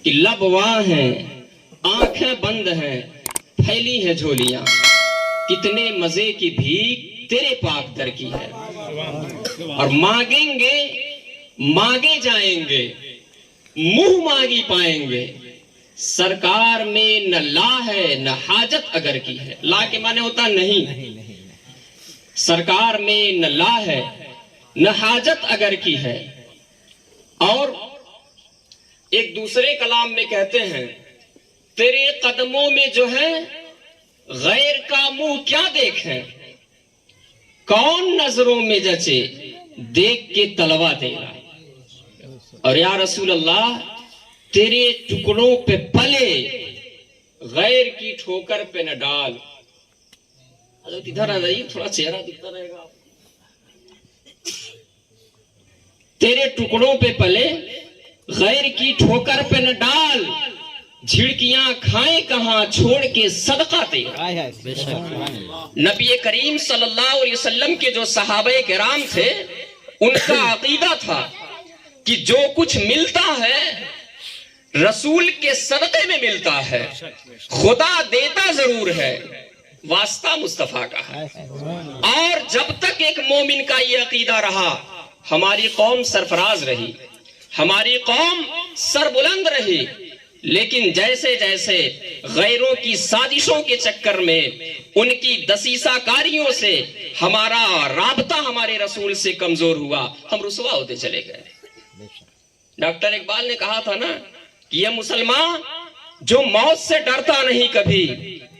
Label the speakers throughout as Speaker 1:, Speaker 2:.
Speaker 1: کہ لب واں ہیں آنکھیں بند ہیں پھیلی ہیں جھولیاں، کتنے مزے کی بھیک تیرے پاک در کی ہے، اور مانگیں گے مانگے جائیں گے منہ مانگی پائیں گے، سرکار میں نہ لا ہے نہ حاجت اگر کی ہے۔ لا کے معنی ہوتا نہیں، سرکار میں نہ لا ہے نہ حاجت اگر کی ہے۔ اور ایک دوسرے کلام میں کہتے ہیں تیرے قدموں میں جو ہے غیر کا منہ کیا دیکھیں، کون نظروں میں جچے دیکھ کے تلوا تیرا۔ اور یا رسول اللہ تیرے ٹکڑوں پہ پلے غیر کی ٹھوکر پہ نہ ڈال۔ حضرت ادھر آ جائیے، تھوڑا چہرہ دکھتا رہے گا۔ تیرے ٹکڑوں پہ پلے غیر کی ٹھوکر پہ نہ ڈال، جھڑکیاں کھائیں کہاں چھوڑ کے صدقہ تیرا۔ نبی کریم صلی اللہ علیہ وسلم کے جو صحابہ کرام تھے ان کا عقیدہ تھا کہ جو کچھ ملتا ہے رسول کے صدقے میں ملتا ہے، خدا دیتا ضرور ہے، واسطہ مصطفیٰ کا ہے۔ اور جب تک ایک مومن کا یہ عقیدہ رہا ہماری قوم سرفراز رہی، ہماری قوم سربلند رہی۔ لیکن جیسے جیسے غیروں کی سازشوں کے چکر میں ان کی دسیسہ کاریوں سے ہمارا رابطہ ہمارے رسول سے کمزور ہوا، ہم رسوا ہوتے چلے گئے۔ ڈاکٹر اقبال نے کہا تھا نا کہ یہ مسلمان جو موت سے ڈرتا نہیں کبھی،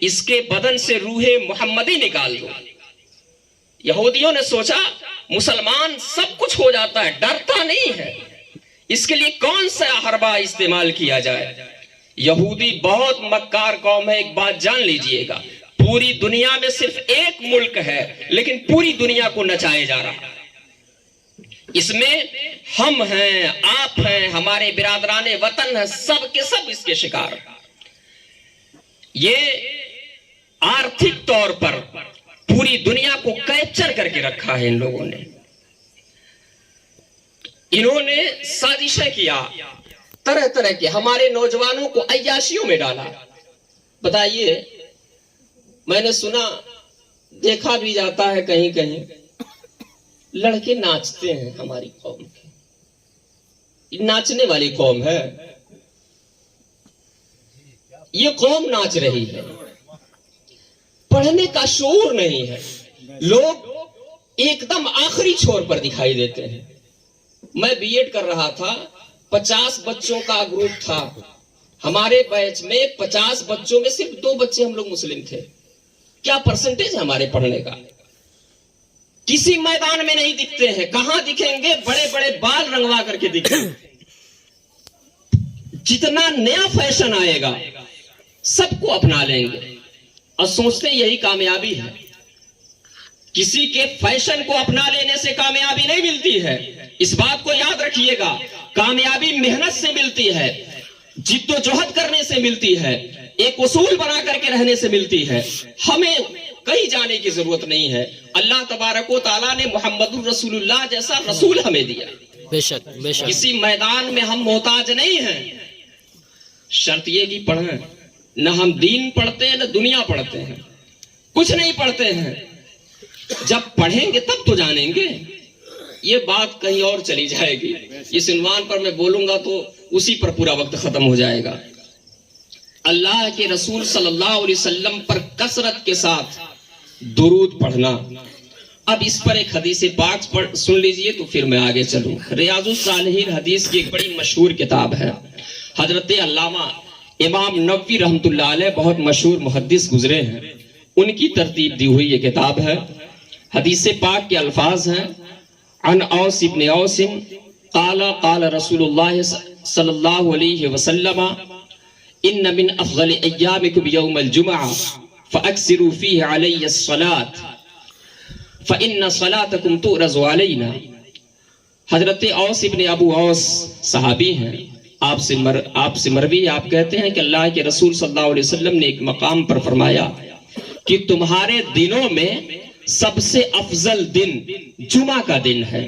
Speaker 1: اس کے بدن سے روح محمدی نکال دو۔ یہودیوں نے سوچا مسلمان سب کچھ ہو جاتا ہے، ڈرتا نہیں ہے، اس کے لیے کون سا حربہ استعمال کیا جائے۔ یہودی بہت مکار قوم ہے، ایک بات جان لیجئے گا، پوری دنیا میں صرف ایک ملک ہے لیکن پوری دنیا کو نچائے جا رہا ہے۔ اس میں ہم ہیں، آپ ہیں، ہمارے برادران وطن ہیں، سب کے سب اس کے شکار۔ یہ آرتھک طور پر پوری دنیا کو کیپچر کر کے رکھا ہے ان لوگوں نے۔ انہوں نے سازشیں کیا طرح طرح کے، ہمارے نوجوانوں کو عیاشیوں میں ڈالا۔ بتائیے، میں نے سنا دیکھا بھی جاتا ہے کہیں کہیں لڑکے ناچتے ہیں ہماری قوم کے، ناچنے والی قوم ہے یہ، قوم ناچ رہی ہے، پڑھنے کا شعور نہیں ہے، لوگ ایک دم آخری چھور پر دکھائی دیتے ہیں۔ میں بی ایڈ کر رہا تھا، 50 بچوں کا گروپ تھا، ہمارے بیچ میں 50 بچوں میں صرف 2 بچے ہم لوگ مسلم تھے۔ کیا پرسنٹیج ہے ہمارے پڑھنے کا؟ کسی میدان میں نہیں دکھتے ہیں، کہاں دکھیں گے؟ بڑے بڑے بال رنگوا کر کے دکھیں۔ جتنا نیا فیشن آئے گا سب کو اپنا لیں گے اور سوچتے یہی کامیابی ہے۔ کسی کے فیشن کو اپنا لینے سے کامیابی نہیں ملتی ہے، اس بات کو یاد رکھیے گا۔ کامیابی محنت سے ملتی ہے، جد و جہد کرنے سے ملتی ہے، ایک اصول بنا کر کے رہنے سے ملتی ہے۔ ہمیں کہیں جانے کی ضرورت نہیں ہے، اللہ تبارک و تعالیٰ نے محمد الرسول اللہ جیسا رسول ہمیں دیا۔ بے شک بے شک، کسی میدان میں ہم محتاج نہیں ہیں۔ شرط یہ کہ پڑھیں، نہ ہم دین پڑھتے ہیں نہ دنیا پڑھتے ہیں، کچھ نہیں پڑھتے ہیں۔ جب پڑھیں گے تب تو جانیں گے، یہ بات کہیں اور چلی جائے گی۔ اس عنوان پر میں بولوں گا تو اسی پر پورا وقت ختم ہو جائے گا۔ اللہ کے رسول صلی اللہ علیہ وسلم پر کثرت کے ساتھ درود پڑھنا۔ اب اس پر ایک حدیث پاک سن لیجئے تو پھر میں آگے چلوں۔ ریاض الصالحین حدیث کی ایک بڑی مشہور کتاب ہے، حضرت علامہ امام نووی رحمۃ اللہ علیہ بہت مشہور محدث گزرے ہیں، ان کی ترتیب دی ہوئی یہ کتاب ہے۔ حدیث پاک کے الفاظ ہیں، عن اوس ابن اوس قال قال رسول اللہ صلی اللہ علیہ وسلم ان من افضل ایامکم یوم الجمعہ فاکثروا فیہ علی الصلاۃ فان صلاتکم تؤرز علینا۔ حضرت اوس ابن ابو اوس صحابی ہیں، آپ سے مروی، آپ کہتے ہیں کہ اللہ کے رسول صلی اللہ علیہ وسلم نے ایک مقام پر فرمایا کہ تمہارے دنوں میں سب سے افضل دن جمعہ کا دن ہے۔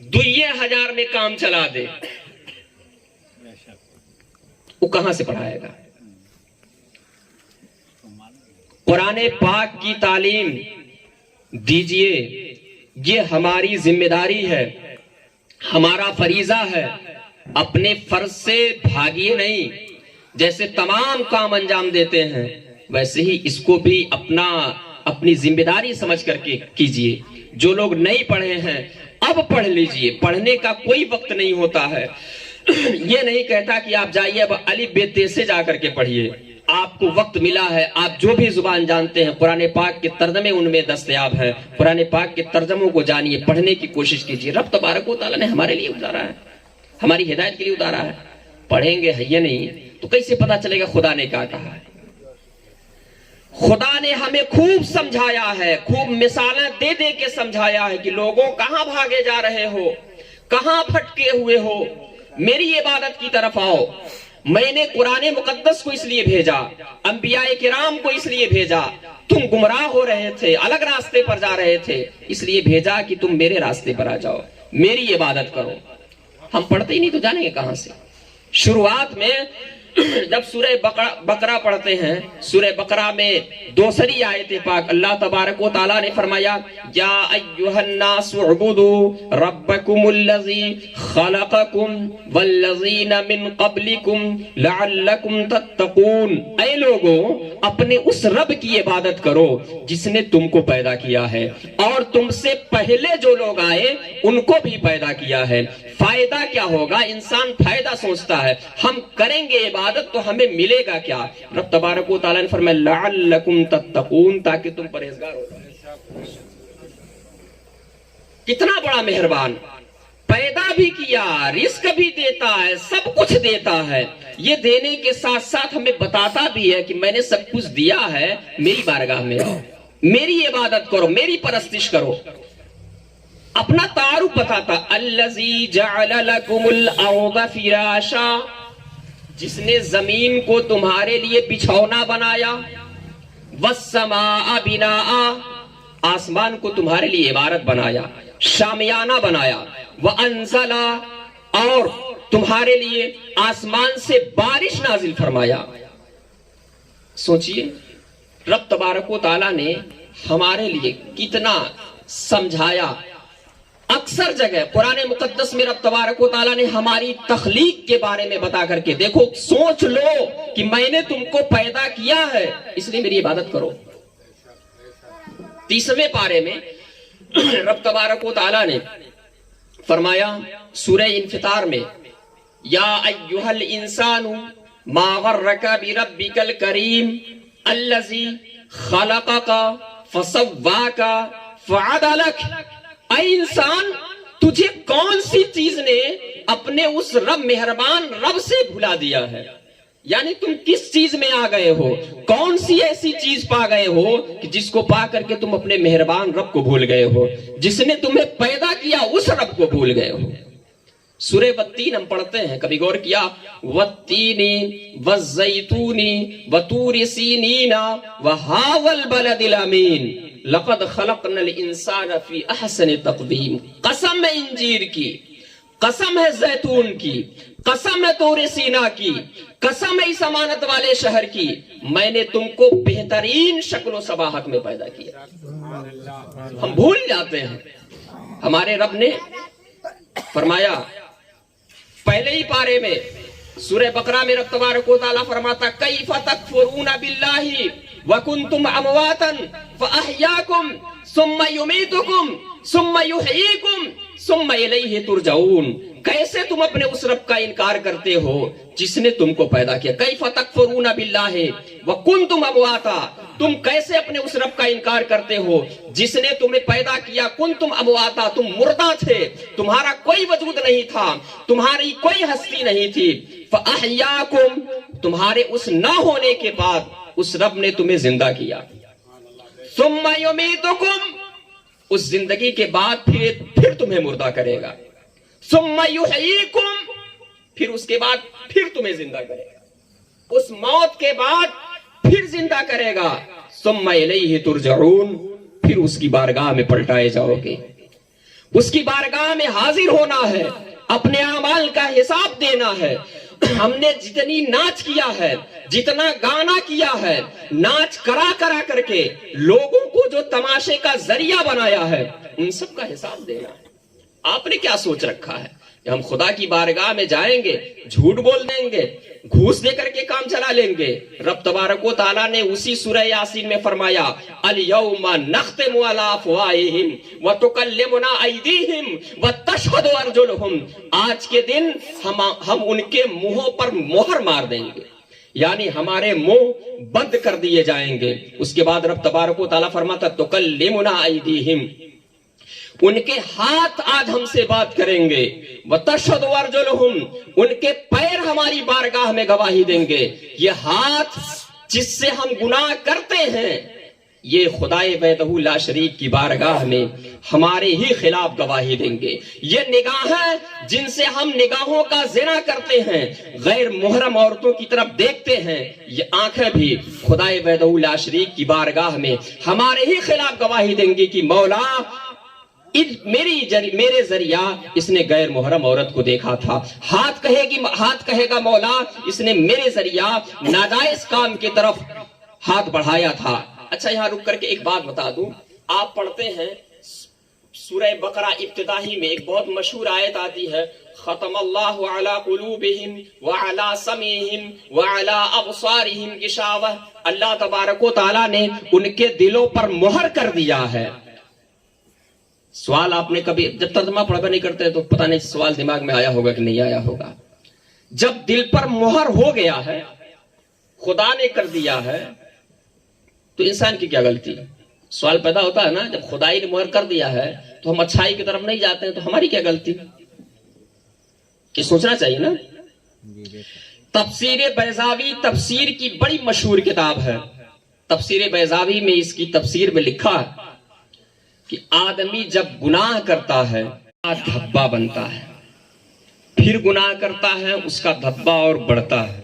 Speaker 1: 2,000 میں کام چلا دے، وہ کہاں سے پڑھائے گا؟ قرآن پاک کی تعلیم دیجئے، یہ ہماری ذمہ داری ہے، ہمارا فریضہ ہے۔ اپنے فرض سے بھاگیے نہیں، جیسے تمام کام انجام دیتے ہیں ویسے ہی اس کو بھی اپنی ذمہ داری سمجھ کر کے کیجئے۔ جو لوگ نہیں پڑھے ہیں اب پڑھ لیجئے، پڑھنے کا کوئی وقت نہیں ہوتا ہے۔ یہ نہیں کہتا کہ آپ جائیے اب الف بے تے سے جا کر کے پڑھیے، آپ کو وقت ملا ہے، آپ جو بھی زبان جانتے ہیں قرآن پاک کے ترجمے ان میں دستیاب ہیں، قرآن پاک کے ترجموں کو جانیے، پڑھنے کی کوشش کیجیے۔ رب تبارک و تعالیٰ نے ہمارے لیے اتارا ہے، ہماری ہدایت کے لیے اتارا ہے۔ پڑھیں گے ہے نہیں تو کیسے پتا چلے گا خدا نے کیا کہا ہے؟ خدا نے ہمیں خوب سمجھایا ہے، خوب مثالیں دے دے کے سمجھایا ہے کہ لوگوں کہاں بھاگے جا رہے ہو، کہاں بھٹکے ہوئے ہو، میری عبادت کی طرف آؤ۔ میں نے قرآن مقدس کو اس لیے بھیجا، انبیاء کرام کو اس لیے بھیجا، تم گمراہ ہو رہے تھے، الگ راستے پر جا رہے تھے، اس لیے بھیجا کہ تم میرے راستے پر آ جاؤ، میری عبادت کرو۔ ہم پڑھتے ہی نہیں تو جانیں گے کہاں سے؟ شروعات میں جب سورہ بقرہ پڑھتے ہیں، سورہ بقرہ میں دوسری آیت پاک اللہ تبارک و تعالیٰ نے فرمایا یا ایھا الناس اعبدوا ربکم الذی خلقکم والذین من قبلکم لعلکم تتقون۔ اے لوگوں اپنے اس رب کی عبادت کرو جس نے تم کو پیدا کیا ہے اور تم سے پہلے جو لوگ آئے ان کو بھی پیدا کیا ہے۔ فائدہ کیا ہوگا؟ انسان فائدہ سوچتا ہے، ہم کریں گے عبادت تو ہمیں ملے گا کیا؟ رب تبارک و تعالیٰ نے فرمایا لعلکم تتقون، تاکہ تم پرہیزگار ہو جائے۔ کتنا بڑا مہربان، پیدا بھی کیا، رزق بھی دیتا ہے، سب کچھ دیتا ہے۔ یہ دینے کے ساتھ ساتھ ہمیں بتاتا بھی ہے کہ میں نے سب کچھ دیا ہے، میری بارگاہ میں آؤ، میری عبادت کرو، میری پرستش کرو۔ اپنا تعارف بتاتا الذی جعل لکم الارض فراشا، جس نے زمین کو تمہارے لیے بچھونا بنایا، والسماء بناء، آسمان کو تمہارے لیے عمارت بنایا، شامیانہ بنایا، وانزل، اور تمہارے لیے آسمان سے بارش نازل فرمایا۔ سوچئے رب تبارک و تعالیٰ نے ہمارے لیے کتنا سمجھایا۔ اکثر جگہ قرآن مقدس میں رب تبارک و تعالیٰ نے ہماری تخلیق کے بارے میں بتا کر کے دیکھو، سوچ لو کہ میں نے تم کو پیدا کیا ہے اس لیے میری عبادت کرو۔ 30ویں پارے میں رب تبارک و تعالیٰ نے فرمایا سورہ انفطار میں یا ایھا الانسان ما غرک بربک الکریم الذی خلقک فسواک فعدلک۔ اے انسان، تجھے کون سی چیز نے اپنے اس رب مہربان رب سے بھلا دیا ہے؟ یعنی تم کس چیز میں آ گئے ہو؟ کون سی ایسی چیز پا گئے ہو کہ جس کو پا کر کے تم اپنے مہربان رب کو بھول گئے ہو؟ جس نے تمہیں پیدا کیا اس رب کو بھول گئے ہو۔ سورہ والتین ہم پڑھتے ہیں، کبھی غور کیا؟ والتین والزیتون وطور سینین وہذا البلد الامین لقد خلقنا الانسان فی احسن تقویم۔ قسم ہے انجیر کی، قسم ہے زیتون کی، قسم ہے طور سینا کی، قسم ہے اس امانت والے شہر کی، میں نے تم کو بہترین شکل و صباحت میں پیدا کیا۔ ہم بھول جاتے ہیں۔ ہمارے رب نے فرمایا پہلے ہی پارے میں سورہ بقرہ میں رب تبارک و تعالیٰ فرماتا کیف تکفرون باللہ وکنتم امواتا فاحیاکم ثم یمیتکم ثم یحییکم ثم الیہ ترجعون۔ کیسے تم اپنے اس رب کا انکار کرتے ہو جس نے تم کو پیدا کیا؟ کیف تکفرون باللہ وکنتم امواتا، تم کیسے اپنے اس رب کا انکار کرتے ہو جس نے تمہیں پیدا کیا؟ کنتم امواتا، تم مردہ تھے، تمہارا کوئی وجود نہیں تھا، تمہاری کوئی ہستی نہیں تھی۔ فاحیاکم، تمہارے اس نہ ہونے کے بعد اس رب نے تمہیں زندہ کیا۔ ثم یمیتکم، اس زندگی کے بعد پھر تمہیں مردہ کرے گا۔ ثم یحییکم، پھر اس کے بعد پھر تمہیں زندہ کرے گا۔ اس موت کے بعد پھر زندہ کرے گا۔ ثم الیہ ترجعون، پھر اس کی بارگاہ میں پلٹائے جاؤ گے۔ اس کی بارگاہ میں حاضر ہونا ہے، اپنے اعمال کا حساب دینا ہے۔ ہم نے جتنی ناچ کیا ہے، جتنا گانا کیا ہے، ناچ کرا کر کے لوگوں کو جو تماشے کا ذریعہ بنایا ہے، ان سب کا حساب دینا ہے۔ آپ نے کیا سوچ رکھا ہے کہ ہم خدا کی بارگاہ میں جائیں گے، جھوٹ بول دیں گے، گھوس دے کر کے کام چلا لیں گے؟ رب تبارک و تعالیٰ نے اسی سورہ یاسین میں فرمایا الیوم نختم علی افواہہم وتکلمنا ایدیہم وتشہد ارجلہم، آج کے دن ہم ان کے منہوں پر مہر مار دیں گے، یعنی ہمارے منہ بند کر دیے جائیں گے۔ اس کے بعد رب تبارک و تعالیٰ فرماتا تکلمنا ایدیہم، ان کے ہاتھ آج ہم سے بات کریں گے، وتشہد ارجلہم، ان کے پیر ہماری بارگاہ میں گواہی دیں گے۔ یہ ہاتھ جس سے ہم گناہ کرتے ہیں، یہ خدائے وحدہ لا شریک کی بارگاہ میں ہمارے ہی خلاف گواہی دیں گے۔ یہ نگاہیں جن سے ہم نگاہوں کا زنا کرتے ہیں، غیر محرم عورتوں کی طرف دیکھتے ہیں، یہ آنکھیں بھی خدائے وحدہ لا شریک کی بارگاہ میں ہمارے ہی خلاف گواہی دیں گی کہ مولا میرے ذریعہ اس نے غیر محرم عورت کو دیکھا تھا۔ ہاتھ کہے گا مولا اس نے میرے ذریعہ ناجائز کام کی طرف ہاتھ بڑھایا تھا۔ اچھا یہاں رک کر کے ایک بات بتا دوں، آپ پڑھتے ہیں سورہ بقرہ ابتدائی میں ایک بہت مشہور آیت آتی ہے، ختم اللہ علی قلوبہم وعلی سمعہم وعلی ابصارہم غشاوہ، اللہ تبارک و تعالیٰ نے ان کے دلوں پر مہر کر دیا ہے۔ سوال آپ نے کبھی جب ترجمہ پڑھا نہیں کرتے تو پتہ نہیں سوال دماغ میں آیا ہوگا کہ نہیں آیا ہوگا، جب دل پر مہر ہو گیا ہے، خدا نے کر دیا ہے، تو انسان کی کیا غلطی؟ سوال پیدا ہوتا ہے نا، جب خدائی نے مہر کر دیا ہے تو ہم اچھائی کی طرف نہیں جاتے ہیں، تو ہماری کیا غلطی؟ یہ سوچنا چاہیے نا۔ تفسیر بیضاوی تفسیر کی بڑی مشہور کتاب ہے۔ تفسیر بیضاوی میں اس کی تفسیر میں لکھا ہے کہ آدمی جب گناہ کرتا ہے دھبا بنتا ہے، پھر گناہ کرتا ہے اس کا دھبا اور بڑھتا ہے،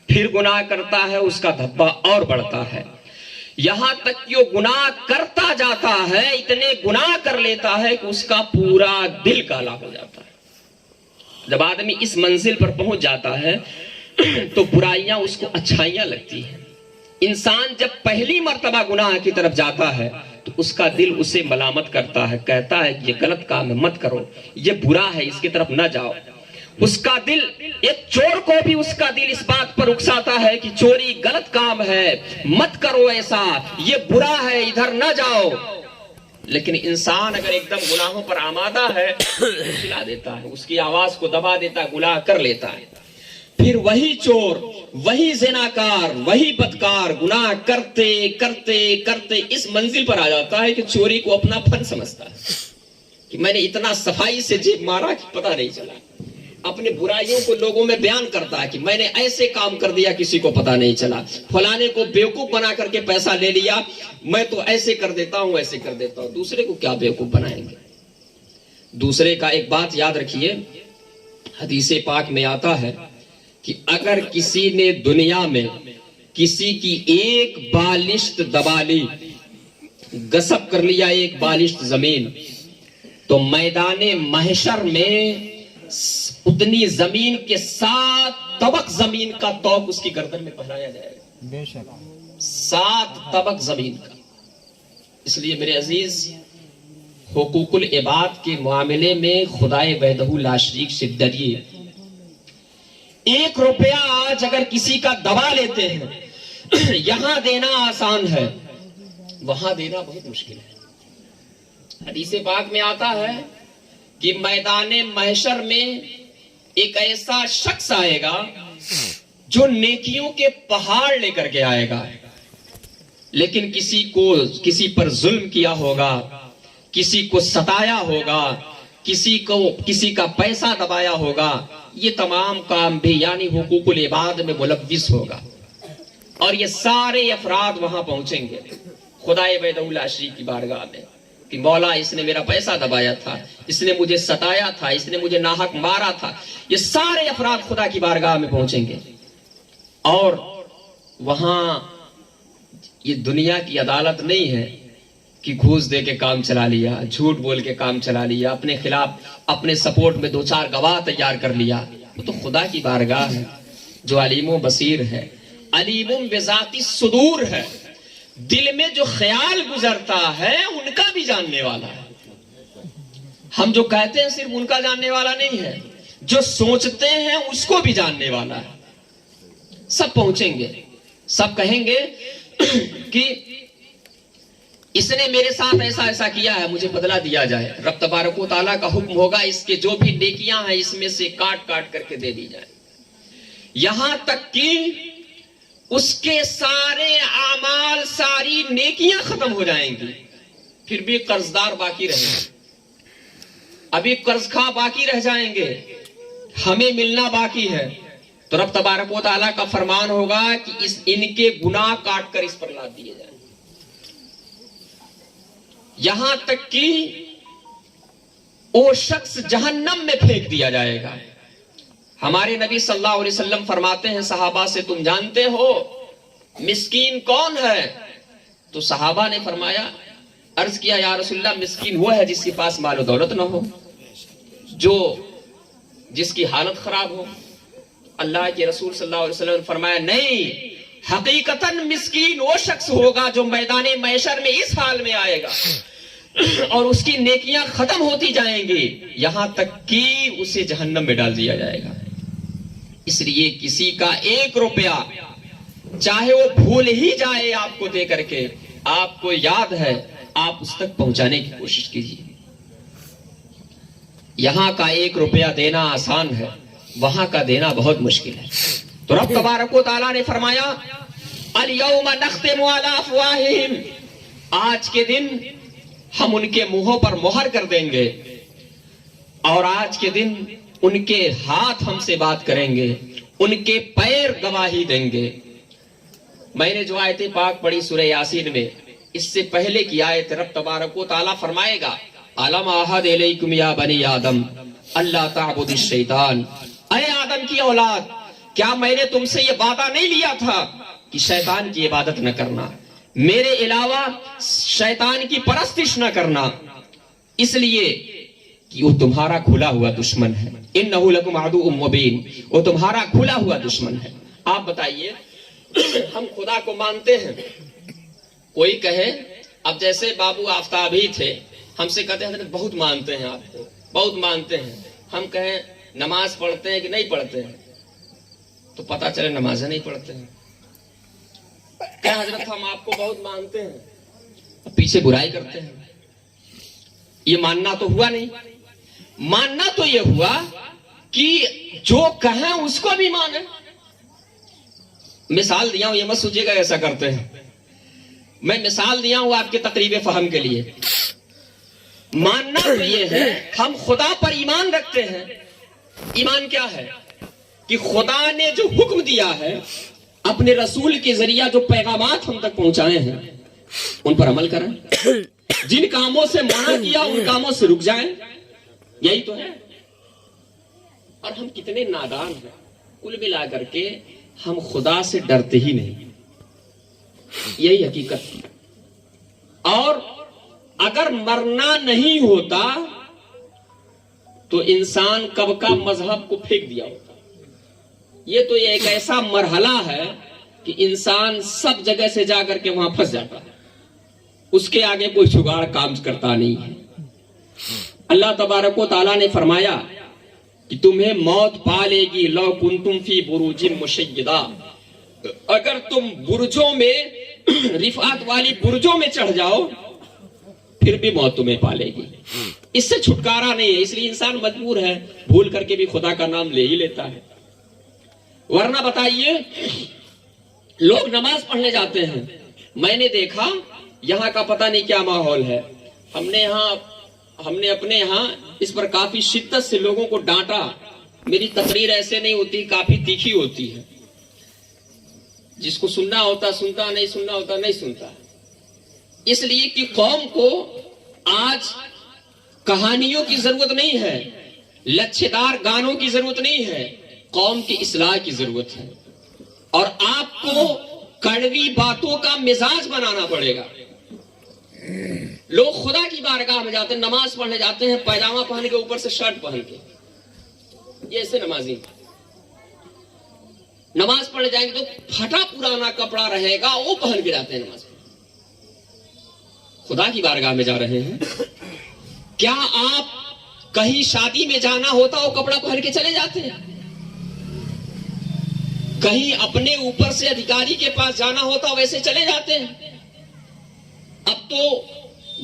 Speaker 1: پھر گناہ کرتا ہے اس کا دھبا اور بڑھتا ہے، یہاں تک کہ وہ گناہ کرتا جاتا ہے، اتنے گناہ کر لیتا ہے کہ اس کا پورا دل کالا ہو جاتا ہے۔ جب آدمی اس منزل پر پہنچ جاتا ہے تو برائیاں اس کو اچھائیاں لگتی ہیں۔ انسان جب پہلی مرتبہ گناہ کی طرف جاتا ہے تو اس کا دل اسے ملامت کرتا ہے، کہتا ہے کہ یہ غلط کام ہے، مت کرو، یہ برا ہے، اس کی طرف نہ جاؤ۔ اس کا دل، ایک چور کو بھی اس کا دل اس بات پر اکساتا ہے کہ چوری غلط کام ہے، مت کرو ایسا، یہ برا ہے، ادھر نہ جاؤ۔ لیکن انسان اگر ایک دم گناہوں پر آمادہ ہے کھلا دیتا ہے، اس کی آواز کو دبا دیتا ہے، گناہ کر لیتا ہے، پھر وہی چور، وہی زناکار، وہی بدکار گناہ کرتے کرتے کرتے اس منزل پر آ جاتا ہے کہ چوری کو اپنا فن سمجھتا ہے کہ میں نے اتنا صفائی سے جیب مارا کہ پتہ نہیں چلا، اپنے برائیوں کو لوگوں میں بیان کرتا ہے کہ میں نے ایسے کام کر دیا کسی کو پتہ نہیں چلا، فلانے کو بیوقوف بنا کر کے پیسہ لے لیا، میں تو ایسے کر دیتا ہوں ایسے کر دیتا ہوں۔ دوسرے کو کیا بیوقوف بنائیں گے؟ دوسرے کا ایک بات یاد رکھیے، حدیث پاک میں آتا ہے کہ اگر کسی نے دنیا میں کسی کی ایک بالشت دبا لی، غصب کر لیا ایک بالشت زمین، تو میدان محشر میں اتنی زمین کے 7 طبق زمین کا توق اس کی گردن میں پہنایا جائے گا، بے شک 7 طبق زمین کا۔ اس لیے میرے عزیز، حقوق العباد کے معاملے میں خدائے وحدہ لا شریک سے ڈریے۔ 1 روپیہ آج اگر کسی کا دبا لیتے ہیں، یہاں دینا آسان ہے، وہاں دینا بہت مشکل ہے۔ حدیث پاک میں آتا ہے کہ میدان محشر میں ایک ایسا شخص آئے گا جو نیکیوں کے پہاڑ لے کر کے آئے گا، لیکن کسی پر ظلم کیا ہوگا، کسی کو ستایا ہوگا، کسی کا پیسہ دبایا ہوگا، یہ تمام کام بھی یعنی حقوق العباد میں ملوث ہوگا، اور یہ سارے افراد وہاں پہنچیں گے خدائے وحدہ لا شریک کی بارگاہ میں کہ مولا اس نے میرا پیسہ دبایا تھا، اس نے مجھے ستایا تھا، اس نے مجھے ناحق مارا تھا۔ یہ سارے افراد خدا کی بارگاہ میں پہنچیں گے، اور وہاں یہ دنیا کی عدالت نہیں ہے، کہ گھوس دے کے کام چلا لیا, جھوٹ بول کے کام چلا لیا, اپنے خلاف اپنے سپورٹ میں 2-4 گواہ تیار کر لیا. وہ تو خدا کی بارگاہ ہے جو علیم و بصیر ہے, علیم بذات الصدور ہے. دل میں جو خیال گزرتا ہے ان کا بھی جاننے والا ہے. ہم جو کہتے ہیں صرف ان کا جاننے والا نہیں ہے, جو سوچتے ہیں اس کو بھی جاننے والا ہے. سب پہنچیں گے, سب کہیں گے کہ اس نے میرے ساتھ ایسا ایسا کیا ہے, مجھے بدلہ دیا جائے. رب تبارک و تعالیٰ کا حکم ہوگا اس کے جو بھی نیکیاں ہیں اس میں سے کاٹ کاٹ کر کے دے دی جائے. یہاں تک کہ اس کے سارے اعمال, ساری نیکیاں ختم ہو جائیں گی, پھر بھی قرضدار باقی رہیں گے, ابھی قرض خواہ باقی رہ جائیں گے, ہمیں ملنا باقی ہے. تو رب تبارک و تعالیٰ کا فرمان ہوگا کہ ان کے گناہ کاٹ کر اس پر لاد دیے جائیں. یہاں تک کہ وہ شخص جہنم میں پھینک دیا جائے گا. ہمارے نبی صلی اللہ علیہ وسلم فرماتے ہیں صحابہ سے, تم جانتے ہو مسکین کون ہے؟ تو صحابہ نے فرمایا, عرض کیا یا رسول اللہ, مسکین وہ ہے جس کے پاس مال و دولت نہ ہو, جس کی حالت خراب ہو. اللہ کے رسول صلی اللہ علیہ وسلم نے فرمایا, نہیں, حقیقتاً مسکین وہ شخص ہوگا جو میدان محشر میں اس حال میں آئے گا اور اس کی نیکیاں ختم ہوتی جائیں گی یہاں تک کہ اسے جہنم میں ڈال دیا جائے گا. اس لیے کسی کا 1 روپیہ چاہے وہ بھول ہی جائے آپ کو دے کر کے, آپ کو یاد ہے, آپ اس تک پہنچانے کی کوشش کیجیے. یہاں کا 1 روپیہ دینا آسان ہے, وہاں کا دینا بہت مشکل ہے. تو رب تبارک و تعالیٰ نے فرمایا, الیوم نختم علی افواہہم, آج کے دن ہم ان کے منہوں پر مہر کر دیں گے, اور آج کے دن ان کے ہاتھ ہم سے بات کریں گے, ان کے پیر گواہی دیں گے. میں نے جو آیت پاک پڑھی سورہ یاسین میں, اس سے پہلے کی آیت رب تبارک و تعالیٰ فرمائے گا, الم اعہد الیکم یا بنی آدم اللہ تعبدوا الشیطان, اے آدم کی اولاد, کیا میں نے تم سے یہ وعدہ نہیں لیا تھا کہ شیطان کی عبادت نہ کرنا, میرے علاوہ شیطان کی پرستش نہ کرنا, اس لیے کہ وہ تمہارا کھلا ہوا دشمن ہے. انہ لکم عدو مبین, وہ تمہارا کھلا ہوا دشمن ہے. آپ بتائیے, ہم خدا کو مانتے ہیں, کوئی کہے, اب جیسے بابو آفتابی تھے, ہم سے کہتے ہیں بہت مانتے ہیں آپ کو, بہت مانتے ہیں. ہم کہیں نماز پڑھتے ہیں کہ نہیں پڑھتے ہیں, تو پتا چلے نمازیں نہیں پڑھتے ہیں. کہ حضرت ہم آپ کو بہت مانتے ہیں, پیچھے برائی کرتے ہیں. یہ ماننا تو ہوا نہیں. ماننا تو یہ ہوا کہ جو کہیں اس کو بھی مانے. مثال دیا ہوں, یہ مت سوچیے گا ایسا کرتے ہیں, میں مثال دیا ہوں آپ کے تقریب فہم کے لیے. ماننا تو یہ ہے, ہم خدا پر ایمان رکھتے ہیں. ایمان کیا ہے؟ کہ خدا نے جو حکم دیا ہے, اپنے رسول کے ذریعہ جو پیغامات ہم تک پہنچائے ہیں, ان پر عمل کریں. جن کاموں سے منع کیا ان کاموں سے رک جائیں. یہی تو ہے. اور ہم کتنے نادان ہیں, کل ملا کر کے ہم خدا سے ڈرتے ہی نہیں. یہی حقیقت. اور اگر مرنا نہیں ہوتا تو انسان کب کا مذہب کو پھینک دیا ہوتا. یہ تو ایک ایسا مرحلہ ہے کہ انسان سب جگہ سے جا کر کے وہاں پھنس جاتا ہے, اس کے آگے کوئی جگاڑ کام کرتا نہیں ہے. اللہ تبارک و تعالیٰ نے فرمایا کہ تمہیں موت پا لے گی, لو کنتم فی بروج مشیدہ, اگر تم برجوں میں, رفعت والی برجوں میں چڑھ جاؤ پھر بھی موت تمہیں پا لے گی. اس سے چھٹکارا نہیں ہے. اس لیے انسان مجبور ہے, بھول کر کے بھی خدا کا نام لے ہی لیتا ہے. ورنہ بتائیے, لوگ نماز پڑھنے جاتے ہیں, میں نے دیکھا یہاں کا پتہ نہیں کیا ماحول ہے. ہم نے اپنے یہاں اس پر کافی شدت سے لوگوں کو ڈانٹا. میری تقریر ایسے نہیں ہوتی, کافی تیکھی ہوتی ہے. جس کو سننا ہوتا سنتا, نہیں سننا ہوتا نہیں سنتا. اس لیے کہ قوم کو آج کہانیوں کی ضرورت نہیں ہے, لچھےدار گانوں کی ضرورت نہیں ہے, قوم کی اصلاح کی ضرورت ہے. اور آپ کو کڑوی باتوں کا مزاج بنانا پڑے گا. لوگ خدا کی بارگاہ میں جاتے ہیں، نماز پڑھنے جاتے ہیں پیجامہ پہن کے، اوپر سے شرٹ پہن کے، یہ ایسے نمازی نماز پڑھنے جائیں گے تو پھٹا پرانا کپڑا رہے گا وہ پہن کے جاتے ہیں نماز پڑھنے۔ خدا کی بارگاہ میں جا رہے ہیں، کیا آپ کہیں شادی میں جانا ہوتا وہ کپڑا پہن کے چلے جاتے ہیں؟ کہیں اپنے اوپر سے ادھیکاری کے پاس جانا ہوتا ویسے چلے جاتے ہیں؟ اب تو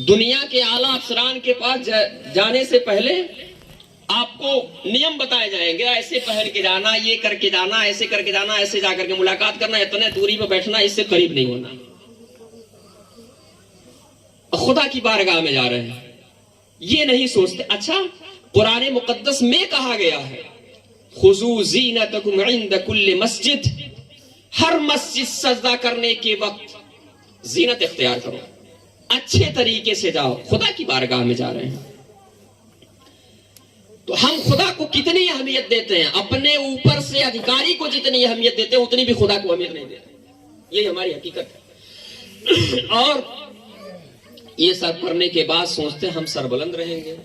Speaker 1: دنیا کے اعلیٰ افسران کے پاس جانے سے پہلے آپ کو نیم بتائے جائیں گے، ایسے پہن کے جانا، یہ کر کے جانا، ایسے کر کے جانا، ایسے جا کر کے ملاقات کرنا، اتنے دوری پہ بیٹھنا، اس سے قریب نہیں ہونا۔ خدا کی بارگاہ میں جا رہے ہیں، یہ نہیں سوچتے۔ اچھا، قرآن مقدس میں کہا گیا ہے خذوا زینتکم عند کل مسجد، ہر مسجد سجدہ کرنے کے وقت زینت اختیار کرو، اچھے طریقے سے جاؤ، خدا کی بارگاہ میں جا رہے ہیں۔ تو ہم خدا کو کتنی اہمیت دیتے ہیں، اپنے اوپر سے ادھیکاری کو جتنی اہمیت دیتے ہیں اتنی بھی خدا کو اہمیت نہیں دیتے، یہ ہماری حقیقت ہے۔ اور یہ سب کرنے کے بعد سوچتے ہیں ہم سربلند رہیں گے،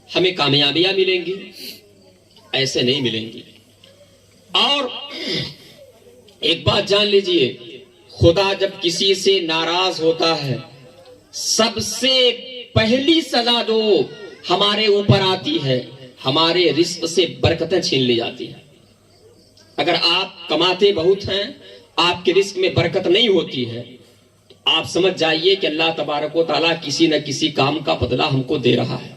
Speaker 1: ہمیں کامیابیاں ملیں گی، ایسے نہیں ملیں گی۔ اور ایک بات جان لیجئے، خدا جب کسی سے ناراض ہوتا ہے سب سے پہلی سزا جو ہمارے اوپر آتی ہے، ہمارے رزق سے برکتیں چھین لی جاتی ہیں۔ اگر آپ کماتے بہت ہیں، آپ کے رزق میں برکت نہیں ہوتی ہے، آپ سمجھ جائیے کہ اللہ تبارک و تعالیٰ کسی نہ کسی کام کا بدلہ ہم کو دے رہا ہے۔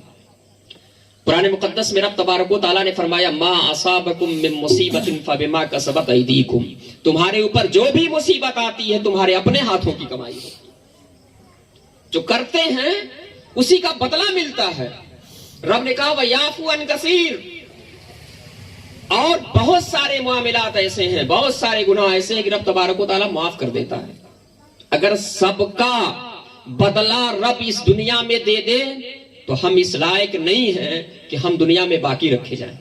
Speaker 1: قرآن مقدس میں رب تبارک و تعالیٰ نے فرمایا ما اصابکم من مصیبت فبما کسبت ایدیکم، تمہارے اوپر جو بھی مصیبت آتی ہے تمہارے اپنے ہاتھوں کی کمائی ہے، جو کرتے ہیں اسی کا بدلہ ملتا ہے۔ رب نے کہا وَيَعْفُو عَنْ كَثِيرٍ، اور بہت سارے معاملات ایسے ہیں، بہت سارے گناہ ایسے ہیں کہ رب تبارک و تعالیٰ معاف کر دیتا ہے۔ اگر سب کا بدلہ رب اس دنیا میں دے دے تو ہم اس لائق نہیں ہیں کہ ہم دنیا میں باقی رکھے جائیں،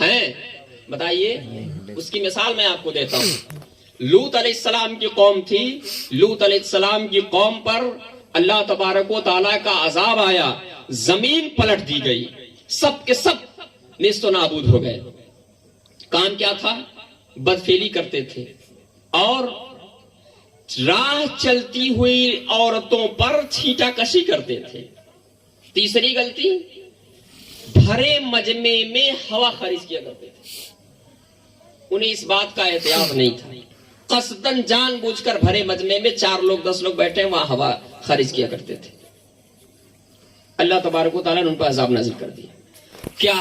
Speaker 1: ہیں؟ بتائیے، اس کی مثال میں آپ کو دیتا ہوں۔ لوط علیہ السلام کی قوم تھی، لوط علیہ السلام کی قوم پر اللہ تبارک و تعالیٰ کا عذاب آیا، زمین پلٹ دی گئی، سب کے سب نیست و نابود ہو گئے۔ کام کیا تھا؟ بدفعلی کرتے تھے، اور راہ چلتی ہوئی عورتوں پر چھینٹا کشی کرتے تھے۔ تیسری غلطی، بھرے مجمع میں ہوا خارج کیا کرتے تھے، انہیں اس بات کا احتیاط نہیں تھا، قصداً جان بوجھ کر بھرے مجمع میں 4 لوگ 10 لوگ بیٹھے وہاں ہوا خارج کیا کرتے تھے۔ اللہ تبارک و تعالیٰ نے ان پر عذاب نازل کر دیا۔ کیا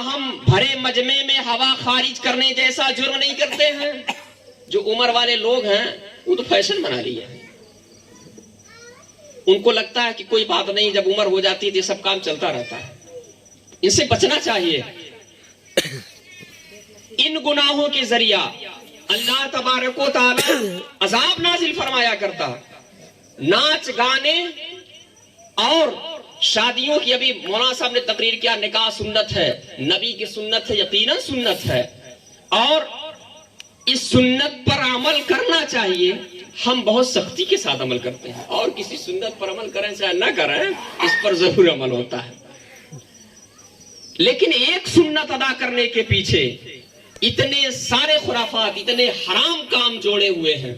Speaker 1: ہم بھرے مجمع میں ہوا خارج کرنے جیسا جرم نہیں کرتے ہیں؟ جو عمر والے لوگ ہیں وہ تو فیشن بنا لیے ہیں، ان کو لگتا ہے کہ کوئی بات نہیں، جب عمر ہو جاتی ہے تو سب کام چلتا رہتا ہے۔ ان سے بچنا چاہیے۔ ان گناہوں کے ذریعہ اللہ تبارک و تعالی عذاب نازل فرمایا کرتا۔ ناچ گانے اور شادیوں کی، ابھی مولانا صاحب نے تقریر کیا، نکاح سنت ہے، نبی کی سنت ہے، یقیناً سنت ہے، اور اس سنت پر عمل کرنا چاہیے۔ ہم بہت سختی کے ساتھ عمل کرتے ہیں، اور کسی سنت پر عمل کریں چاہے نہ کریں اس پر ضرور عمل ہوتا ہے، لیکن ایک سنت ادا کرنے کے پیچھے اتنے سارے خرافات، اتنے حرام کام جوڑے ہوئے ہیں۔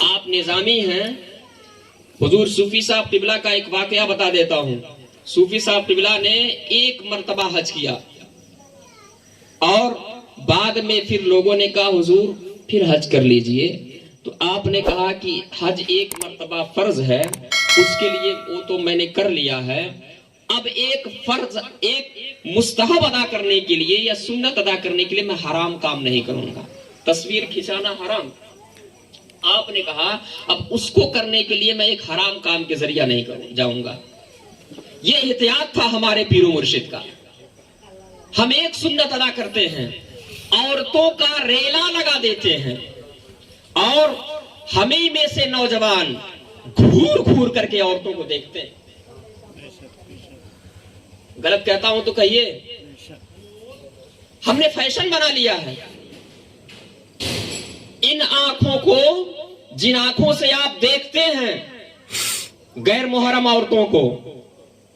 Speaker 1: آپ نظامی ہیں، حضور صوفی صاحب قبلہ کا ایک واقعہ بتا دیتا ہوں۔ صوفی صاحب قبلہ نے 1 مرتبہ حج کیا، اور بعد میں پھر لوگوں نے کہا حضور پھر حج کر لیجئے، تو آپ نے کہا کہ حج 1 مرتبہ فرض ہے، اس کے لیے وہ تو میں نے کر لیا ہے، اب ایک فرض، ایک مستحب ادا کرنے کے لیے یا سنت ادا کرنے کے لیے میں حرام کام نہیں کروں گا۔ تصویر کھینچانا حرام، آپ نے کہا اب اس کو کرنے کے لیے میں ایک حرام کام کے ذریعہ نہیں کروں جاؤں گا۔ یہ احتیاط تھا ہمارے پیر و مرشد کا۔ ہم ایک سنت ادا کرتے ہیں، عورتوں کا ریلا لگا دیتے ہیں، اور ہمیں میں سے نوجوان گھور گھور کر کے عورتوں کو دیکھتے ہیں۔ غلط کہتا ہوں تو کہیے، ہم نے فیشن بنا لیا ہے۔ ان آنکھوں کو، جن آنکھوں سے آپ دیکھتے ہیں، غیر محرم عورتوں کو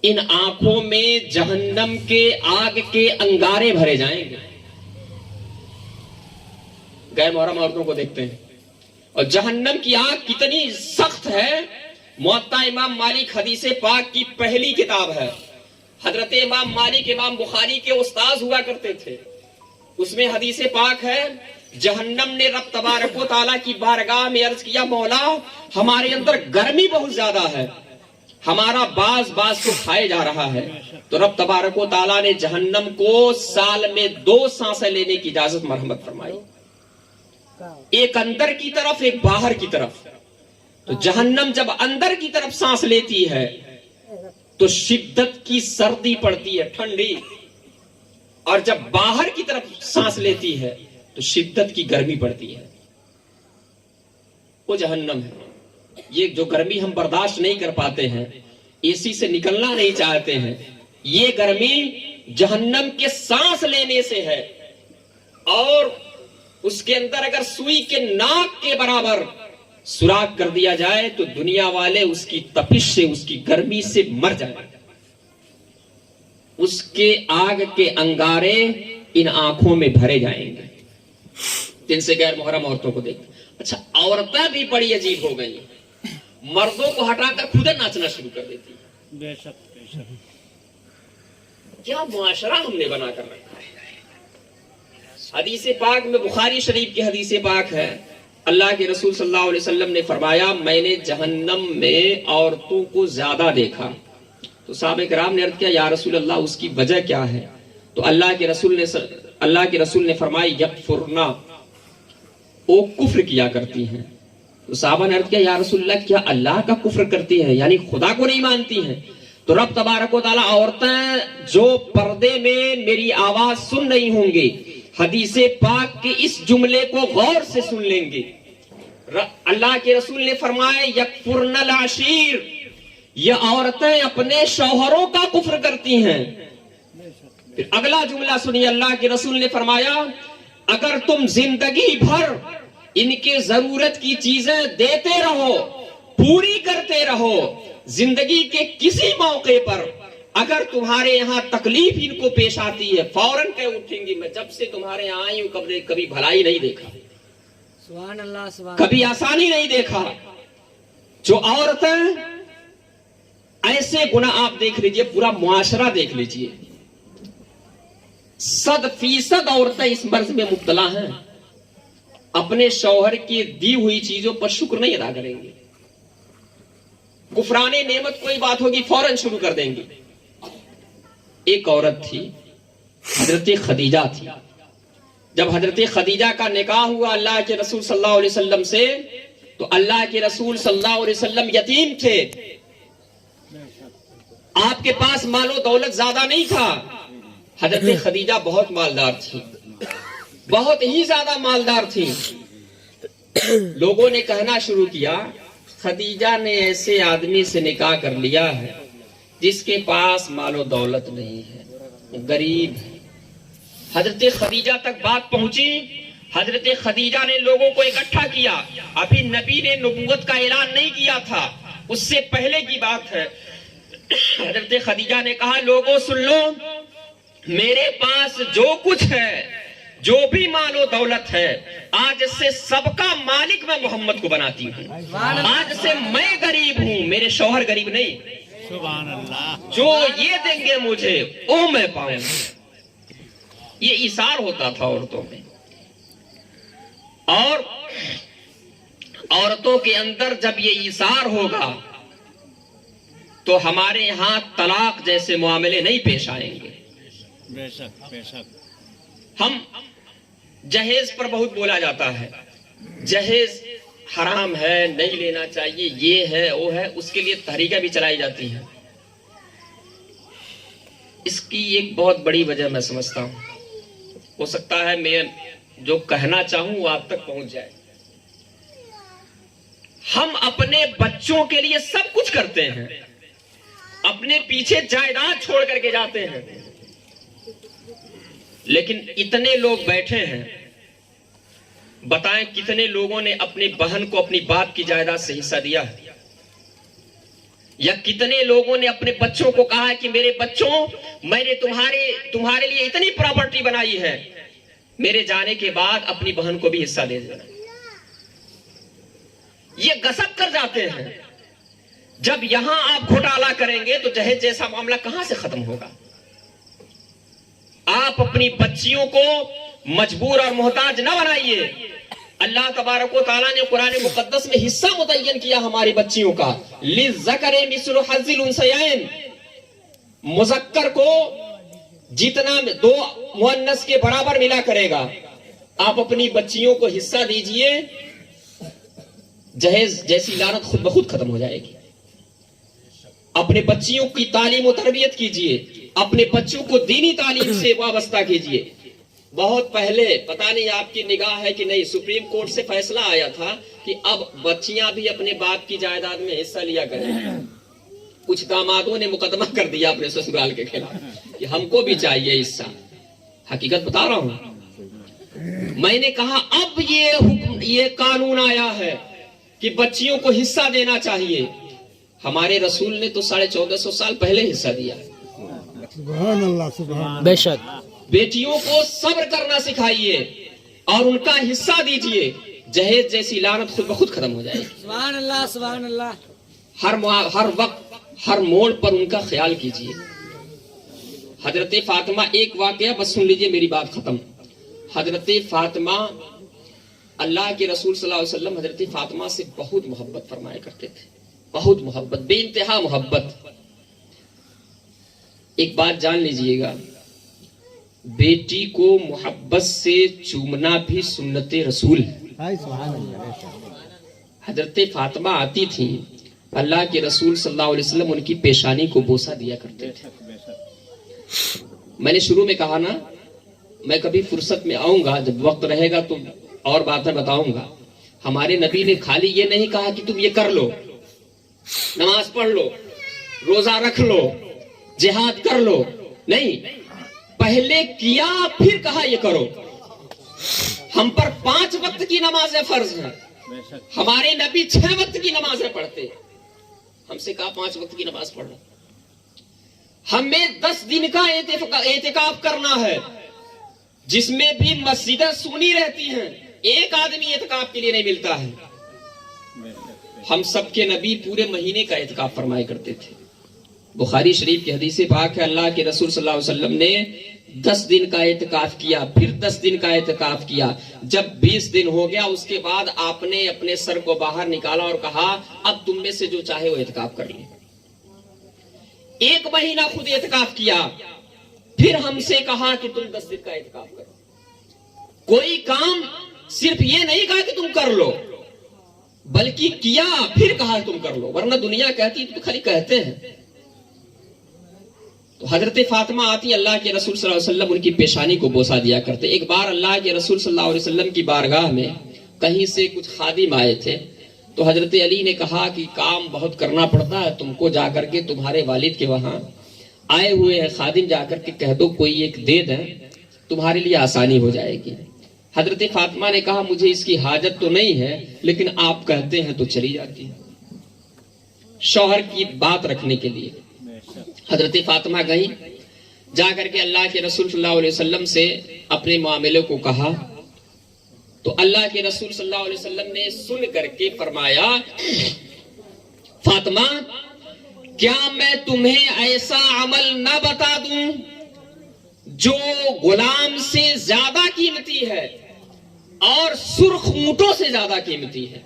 Speaker 1: ان آنکھوں میں جہنم کے آگ کے انگارے بھرے جائیں گے. غیر محرم عورتوں کو دیکھتے ہیں. اور جہنم کی آگ کتنی سخت ہے. موطا امام مالک حدیث پاک کی پہلی کتاب ہے. حضرت امام مالک امام بخاری کے استاذ ہوا کرتے تھے. اس میں حدیث پاک ہے جہنم نے رب تبارک و تعالیٰ کی بارگاہ میں عرض کیا مولا ہمارے اندر گرمی بہت زیادہ ہے, ہمارا باز کو کھائے جا رہا ہے. تو رب تبارک و تعالیٰ نے جہنم کو سال میں 2 سانسیں لینے کی اجازت مرحمت فرمائی, ایک اندر کی طرف ایک باہر کی طرف. تو جہنم جب اندر کی طرف سانس لیتی ہے تو شدت کی سردی پڑتی ہے, ٹھنڈی, اور جب باہر کی طرف سانس لیتی ہے تو شدت کی گرمی پڑتی ہے. وہ جہنم ہے. یہ جو گرمی ہم برداشت نہیں کر پاتے ہیں, اے سی سے نکلنا نہیں چاہتے ہیں, یہ گرمی جہنم کے سانس لینے سے ہے. اور اس کے اندر اگر سوئی کے ناک کے برابر سوراخ کر دیا جائے تو دنیا والے اس کی تپش سے, اس کی گرمی سے مر جائیں. اس کے آگ کے انگارے ان آنکھوں میں بھرے جائیں گے جن سے غیر محرم عورتوں کو دیکھتے. اچھا, عورتیں بھی بڑی عجیب ہو گئی, مردوں کو ہٹا کر خود ناچنا شروع کر دیتی.
Speaker 2: بے شک بے شک.
Speaker 1: کیا معاشرہ ہم نے بنا کر رکھا ہے. حدیث پاک میں بخاری شریف کی حدیث پاک ہے, اللہ کے رسول صلی اللہ علیہ وسلم نے فرمایا میں نے جہنم میں عورتوں کو زیادہ دیکھا. تو صحابہ کرام نے عرض کیا یا رسول اللہ اس کی وجہ کیا ہے؟ تو اللہ کے رسول نے فرمایا یکفرنا, وہ کفر کیا کرتی ہیں. تو صحابہ نے عرض کیا یا رسول اللہ کیا اللہ کا کفر کرتی ہیں, یعنی خدا کو نہیں مانتی ہیں؟ تو رب تبارک و تعالیٰ عورتیں جو پردے میں میری آواز سن رہی ہوں گی حدیث پاک کے اس جملے کو غور سے سن لیں گے. اللہ کے رسول نے فرمایا یکفرن العشیر, یہ عورتیں اپنے شوہروں کا کفر کرتی ہیں. پھر اگلا جملہ سنیے, اللہ کے رسول نے فرمایا اگر تم زندگی بھر ان کے ضرورت کی چیزیں دیتے رہو, پوری کرتے رہو, زندگی کے کسی موقع پر اگر تمہارے یہاں تکلیف ان کو پیش آتی ہے فوراً کہہ اٹھیں گی میں جب سے تمہارے یہاں آئی ہوں کبھی بھلائی نہیں دیکھا,
Speaker 2: سبحان اللہ سبحان
Speaker 1: کبھی آسانی نہیں دیکھا. جو عورتیں ایسے گناہ آپ دیکھ لیجئے, پورا معاشرہ دیکھ لیجئے, 100% عورتیں اس مرض میں مبتلا ہیں, اپنے شوہر کی دی ہوئی چیزوں پر شکر نہیں ادا کریں گے. کفران نعمت کوئی بات ہوگی فوراً شروع کر دیں گے. ایک عورت تھی حضرت خدیجہ تھی. جب حضرت خدیجہ کا نکاح ہوا اللہ کے رسول صلی اللہ علیہ وسلم سے تو اللہ کے رسول صلی اللہ علیہ وسلم یتیم تھے, آپ کے پاس مال و دولت زیادہ نہیں تھا. حضرت خدیجہ بہت مالدار تھی, بہت ہی زیادہ مالدار تھی. لوگوں نے کہنا شروع کیا خدیجہ نے ایسے آدمی سے نکاح کر لیا ہے جس کے پاس مال و دولت نہیں ہے, غریب ہے. حضرت خدیجہ تک بات پہنچی. حضرت خدیجہ نے لوگوں کو اکٹھا کیا. ابھی نبی نے نبوت کا اعلان نہیں کیا تھا, اس سے پہلے کی بات ہے. حضرت خدیجہ نے کہا لوگوں سن لو, میرے پاس جو کچھ ہے, جو بھی مال و دولت ہے, آج سے سب کا مالک میں محمد کو بناتی ہوں. آج سے میں غریب ہوں, میرے شوہر غریب نہیں.
Speaker 2: سبحان اللہ.
Speaker 1: جو یہ دیں گے مجھے وہ میں پاؤں. یہ ایثار ہوتا تھا عورتوں میں. اور عورتوں کے اندر جب یہ ایثار ہوگا تو ہمارے یہاں طلاق جیسے معاملے نہیں پیش آئیں گے.
Speaker 2: بے شک بے شک.
Speaker 1: ہم جہیز پر بہت بولا جاتا ہے, جہیز حرام ہے, نہیں لینا چاہیے, یہ ہے وہ ہے, اس کے لیے تحریکیں بھی چلائی جاتی ہیں. اس کی ایک بہت بڑی وجہ میں سمجھتا ہوں, ہو سکتا ہے میں جو کہنا چاہوں وہ آپ تک پہنچ جائے. ہم اپنے بچوں کے لیے سب کچھ کرتے ہیں, اپنے پیچھے جائیداد چھوڑ کر کے جاتے ہیں, لیکن اتنے لوگ بیٹھے ہیں, بتائیں کتنے لوگوں نے اپنی بہن کو اپنی باپ کی جائیداد سے حصہ دیا ہے؟ یا کتنے لوگوں نے اپنے بچوں کو کہا کہ میرے بچوں میں نے تمہارے لیے اتنی پراپرٹی بنائی ہے، میرے جانے کے بعد اپنی بہن کو بھی حصہ دے دینا. یہ غصب کر جاتے ہیں. جب یہاں آپ گھوٹالا کریں گے تو جہیز جیسا معاملہ کہاں سے ختم ہوگا؟ آپ اپنی بچیوں کو مجبور اور محتاج نہ بنائیے. اللہ تبارک و تعالیٰ نے قرآن مقدس میں حصہ متعین کیا ہماری بچیوں کا، للذکر مثل حظ الانثیین، مذکر کو جتنا دو مؤنث کے برابر ملا کرے گا. آپ اپنی بچیوں کو حصہ دیجئے، جہیز جیسی لعنت خود بخود ختم ہو جائے گی. اپنے بچیوں کی تعلیم و تربیت کیجئے، اپنے بچوں کو دینی تعلیم سے وابستہ کیجئے. بہت پہلے پتہ نہیں آپ کی نگاہ ہے کہ نہیں، سپریم کورٹ سے فیصلہ آیا تھا کہ اب بچیاں بھی اپنے باپ کی جائیداد میں حصہ لیا کریں. کچھ دامادوں نے مقدمہ کر دیا اپنے سسرال کے خلاف کہ ہم کو بھی چاہیے حصہ. حقیقت بتا رہا ہوں. میں نے کہا اب یہ قانون آیا ہے کہ بچیوں کو حصہ دینا چاہیے. ہمارے رسول نے تو 1450 سال پہلے حصہ دیا.
Speaker 3: سبحان اللہ سبحان.
Speaker 4: بے شک.
Speaker 1: بیٹیوں کو صبر کرنا سکھائیے اور ان کا حصہ دیجئے، جہیز جیسی لعنت خود بخود ختم ہو جائے گی.
Speaker 4: سبحان اللہ سبحان اللہ.
Speaker 1: ہر وقت ہر موڑ پر ان کا خیال کیجئے. حضرت فاطمہ، ایک واقعہ بس سن لیجئے، میری بات ختم. حضرت فاطمہ، اللہ کے رسول صلی اللہ علیہ وسلم حضرت فاطمہ سے بہت محبت فرمایا کرتے تھے، بہت محبت، بے انتہا محبت. ایک بات جان لیجئے گا، بیٹی کو محبت سے چومنا بھی سنت رسول. حضرت فاطمہ آتی تھی، اللہ کے رسول صلی اللہ علیہ وسلم ان کی پیشانی کو بوسہ دیا کرتے تھے. میں نے شروع میں کہا نا، میں کبھی فرصت میں آؤں گا، جب وقت رہے گا تو اور باتیں بتاؤں گا. ہمارے نبی نے خالی یہ نہیں کہا کہ تم یہ کر لو، نماز پڑھ لو، روزہ رکھ لو، جہاد کر لو. نہیں، پہلے کیا پھر کہا یہ کرو. ہم پر 5 وقت کی نمازیں فرض ہیں، ہمارے نبی 6 وقت کی نمازیں پڑھتے. ہم سے کہا 5 وقت کی نماز پڑھ لو. ہمیں 10 دن کا اعتکاف کرنا ہے، جس میں بھی مسجدیں سونی رہتی ہیں، ایک آدمی اعتکاف کے لیے نہیں ملتا ہے. ہم سب کے نبی پورے مہینے کا اعتکاف فرمایا کرتے تھے. بخاری شریف کی حدیث پاک ہے، اللہ کے رسول صلی اللہ علیہ وسلم نے 10 دن کا اعتکاف کیا، پھر 10 دن کا اعتکاف کیا. جب 20 دن ہو گیا، اس کے بعد آپ نے اپنے سر کو باہر نکالا اور کہا اب تم میں سے جو چاہے وہ اعتکاف کر لے. 1 مہینہ خود اعتکاف کیا، پھر ہم سے کہا کہ تم 10 دن کا اعتکاف کرو. کوئی کام صرف یہ نہیں کہا کہ تم کر لو، بلکہ کیا پھر کہا تم کر لو، ورنہ دنیا کہتی تو خالی کہتے ہیں. تو حضرت فاطمہ آتی، اللہ کے رسول صلی اللہ علیہ وسلم ان کی پیشانی کو بوسہ دیا کرتے. ایک بار اللہ کے رسول صلی اللہ علیہ وسلم کی بارگاہ میں کہیں سے کچھ خادم آئے تھے، تو حضرت علی نے کہا کہ کام بہت کرنا پڑتا ہے، تم کو جا کر کے تمہارے والد کے وہاں آئے ہوئے ہیں خادم، جا کر کے کہہ دو کوئی ایک دے دیں، تمہارے لیے آسانی ہو جائے گی. حضرت فاطمہ نے کہا مجھے اس کی حاجت تو نہیں ہے، لیکن آپ کہتے ہیں تو چلی جاتی ہے. شوہر کی بات رکھنے کے لیے حضرت فاطمہ گئی، جا کر کے اللہ کے رسول صلی اللہ علیہ وسلم سے اپنے معاملے کو کہا. تو اللہ کے رسول صلی اللہ علیہ وسلم نے سن کر کے فرمایا، فاطمہ کیا میں تمہیں ایسا عمل نہ بتا دوں جو غلام سے زیادہ قیمتی ہے اور سرخ اونٹوں سے زیادہ قیمتی ہے.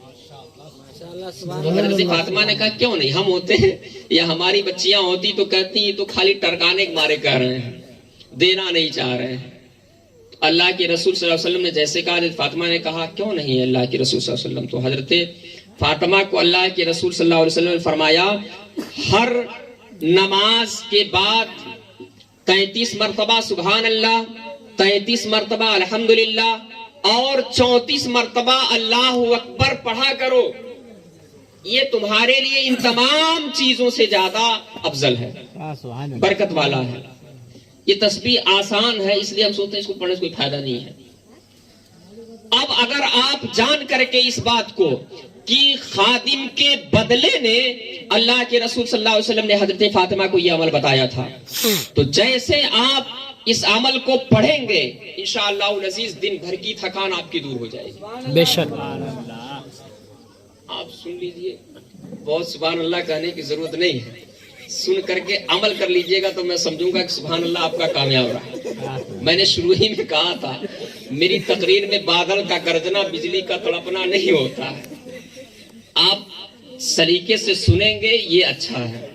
Speaker 1: حضرت فاطمہ نے کہا کیوں نہیں، ہم ہوتے ہیں یا ہماری بچیاں ہوتی تو کہتی ہیں تو خالی ٹرکانے کے مارے کہہ رہے ہیں، دینا نہیں چاہ رہے ہیں. اللہ کے رسول صلی اللہ علیہ وسلم نے جیسے کہا، حضرت فاطمہ نے کہا کیوں نہیں اللہ کے رسول صلی اللہ علیہ وسلم. تو حضرت فاطمہ کو اللہ کے رسول صلی اللہ علیہ وسلم نے فرمایا، ہر نماز کے بعد 33 مرتبہ سبحان اللہ، 33 مرتبہ الحمدللہ اور 34 مرتبہ اللہ اکبر پڑھا کرو. یہ تمہارے لیے ان تمام چیزوں سے زیادہ افضل ہے، برکت والا ہے. یہ تسبیح آسان ہے، اس لیے ہم سوچتے ہیں اس کو پڑھنے سے کوئی فائدہ نہیں ہے. اب اگر آپ جان کر کے اس بات کو کہ خادم کے بدلے نے اللہ کے رسول صلی اللہ علیہ وسلم نے حضرت فاطمہ کو یہ عمل بتایا تھا. تو جیسے آپ اس عمل کو پڑھیں گے انشاءاللہ العزیز دن بھر کی تھکان آپ کی دور ہو جائے گی.
Speaker 4: بے شک.
Speaker 1: آپ سن لیجئے, بہت سبحان اللہ کہنے کی ضرورت نہیں ہے, سن کر کے عمل کر لیجئے گا تو میں سمجھوں گا کہ سبحان اللہ آپ کا کامیاب رہا. میں نے شروع ہی میں کہا تھا میری تقریر میں بادل کا گرجنا بجلی کا تڑپنا نہیں ہوتا ہے, آپ سلیقے سے سنیں گے یہ اچھا ہے.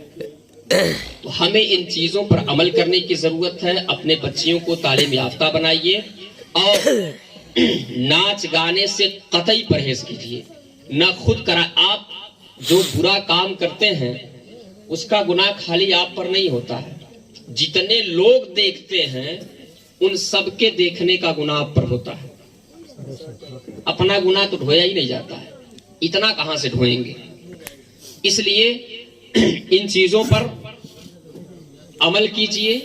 Speaker 1: تو ہمیں ان چیزوں پر عمل کرنے کی ضرورت ہے. اپنے بچیوں کو تعلیم یافتہ بنائیے اور ناچ گانے سے قطعی پرہیز کیجیے. نہ خود کرا, آپ جو برا کام کرتے ہیں اس کا گناہ خالی آپ پر نہیں ہوتا ہے, جتنے لوگ دیکھتے ہیں ان سب کے دیکھنے کا گناہ آپ پر ہوتا ہے. اپنا گناہ تو ڈھویا ہی نہیں جاتا ہے, اتنا کہاں سے ڈھوئیں گے. اس لیے ان چیزوں پر عمل کیجئے.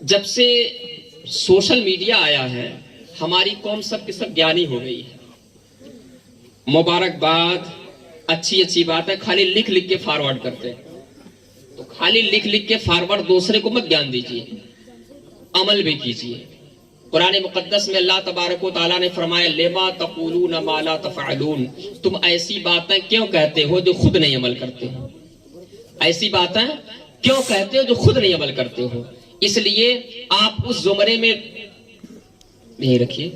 Speaker 1: جب سے سوشل میڈیا آیا ہے ہماری قوم سب کے سب گیانی ہو گئی ہے. مبارکباد, اچھی اچھی بات ہے, خالی لکھ لکھ کے فارورڈ کرتے ہیں. تو خالی لکھ لکھ کے فارورڈ دوسرے کو مت گیان دیجیے, عمل بھی کیجیے. قرآن مقدس میں اللہ تبارک و تعالیٰ نے فرمایا لما تقولون ما لا تفعلون, تم ایسی باتیں کیوں کہتے ہو جو خود نہیں عمل کرتے ہو. ایسی باتیں کیوں کہتے ہو جو خود نہیں عمل کرتے ہو. اس لیے آپ اس زمرے میں نہیں رکھیے,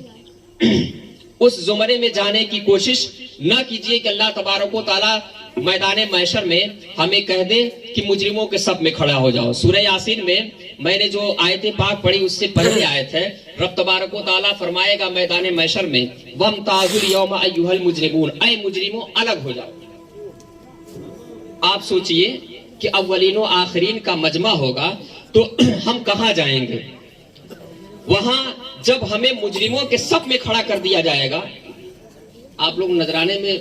Speaker 1: اس زمرے میں جانے کی کوشش نہ کیجیے کہ اللہ تبارک و تعالیٰ میدان محشر میں ہمیں کہہ دے کہ مجرموں کے صف میں کھڑا ہو جاؤ. سورہ یاسین میں میں نے جو آیت پاک پڑھی اس سے پہلے آیت ہے, رب تبارک و تعالیٰ فرمائے گا میدان محشر میں وَامْتَازُوا الْيَوْمَ أَيُّهَا الْمُجْرِمُونَ, اے مجرموں الگ ہو جاؤ. آپ سوچئے کہ اولین و آخرین کا مجمع ہوگا تو ہم کہاں جائیں گے. وہاں جب ہمیں مجرموں کے صف میں کھڑا کر دیا جائے گا, آپ لوگ نذرانے میں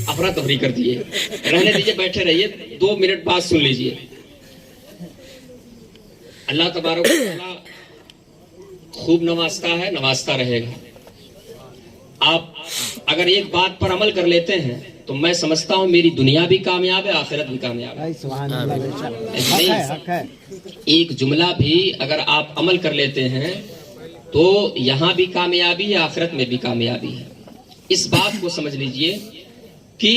Speaker 1: افراتفری کر دیے, رہنے دیجئے, بیٹھے رہیے, 2 منٹ بعد سن لیجئے. اللہ تبارک و تعالیٰ خوب نوازتا ہے, نوازتا رہے گا. آپ اگر ایک بات پر عمل کر لیتے ہیں تو میں سمجھتا ہوں میری دنیا بھی کامیاب ہے, آخرت بھی کامیاب ہے. ایک جملہ بھی اگر آپ عمل کر لیتے ہیں تو یہاں بھی کامیابی ہے, آخرت میں بھی کامیابی ہے. اس بات کو سمجھ لیجئے کہ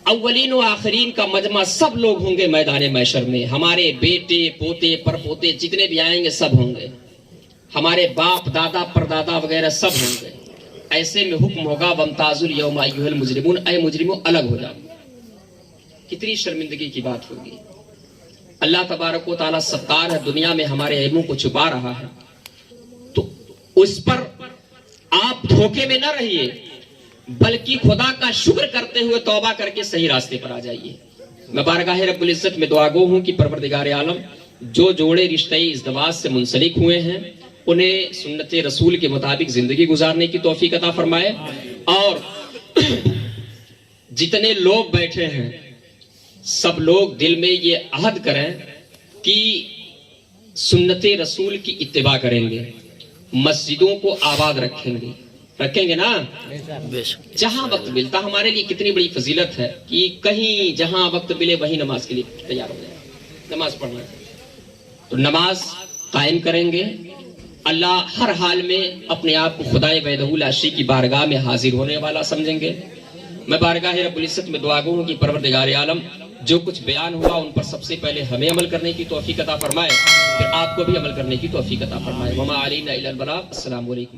Speaker 1: اولین و آخرین کا مجمع سب لوگ ہوں گے میدان محشر میں. ہمارے بیٹے پوتے پرپوتے جتنے بھی آئیں گے سب ہوں گے, ہمارے باپ دادا پردادا وغیرہ سب ہوں گے. ایسے میں حکم ہوگا وَامْتَازُوا الْيَوْمَ أَيُّهَا الْمُجْرِمُونَ, اے مجرموں الگ ہو جاؤ. کتنی شرمندگی کی بات ہوگی. اللہ تبارک و تعالیٰ ستار ہے, دنیا میں ہمارے عیبوں کو چھپا رہا ہے. تو اس پر آپ دھوکے میں نہ رہیے بلکہ خدا کا شکر کرتے ہوئے توبہ کر کے صحیح راستے پر آ جائیے. میں بارگاہ رب العزت میں دعا گو ہوں کہ پروردگار عالم جو جوڑے رشتے ازدواج سے منسلک ہوئے ہیں انہیں سنت رسول کے مطابق زندگی گزارنے کی توفیق عطا فرمائے, اور جتنے لوگ بیٹھے ہیں سب لوگ دل میں یہ عہد کریں کہ سنت رسول کی اتباع کریں گے, مسجدوں کو آباد رکھیں گے نا. جہاں وقت ملتا, ہمارے لیے کتنی بڑی فضیلت ہے کہ کہیں جہاں وقت ملے وہیں نماز کے لیے تیار ہو جائے, نماز پڑھنا ہے تو نماز قائم کریں گے. اللہ ہر حال میں اپنے آپ کو خدائے وحدہ لا شریک کی بارگاہ میں حاضر ہونے والا سمجھیں گے. میں بارگاہ رب العزت میں دعا گو ہوں کہ پروردگار عالم جو کچھ بیان ہوا ان پر سب سے پہلے ہمیں عمل کرنے کی توفیق عطا فرمائے, پھر آپ کو بھی عمل کرنے کی توفیق عطا فرمائے. وما علینا الا البلاغ. السلام علیکم.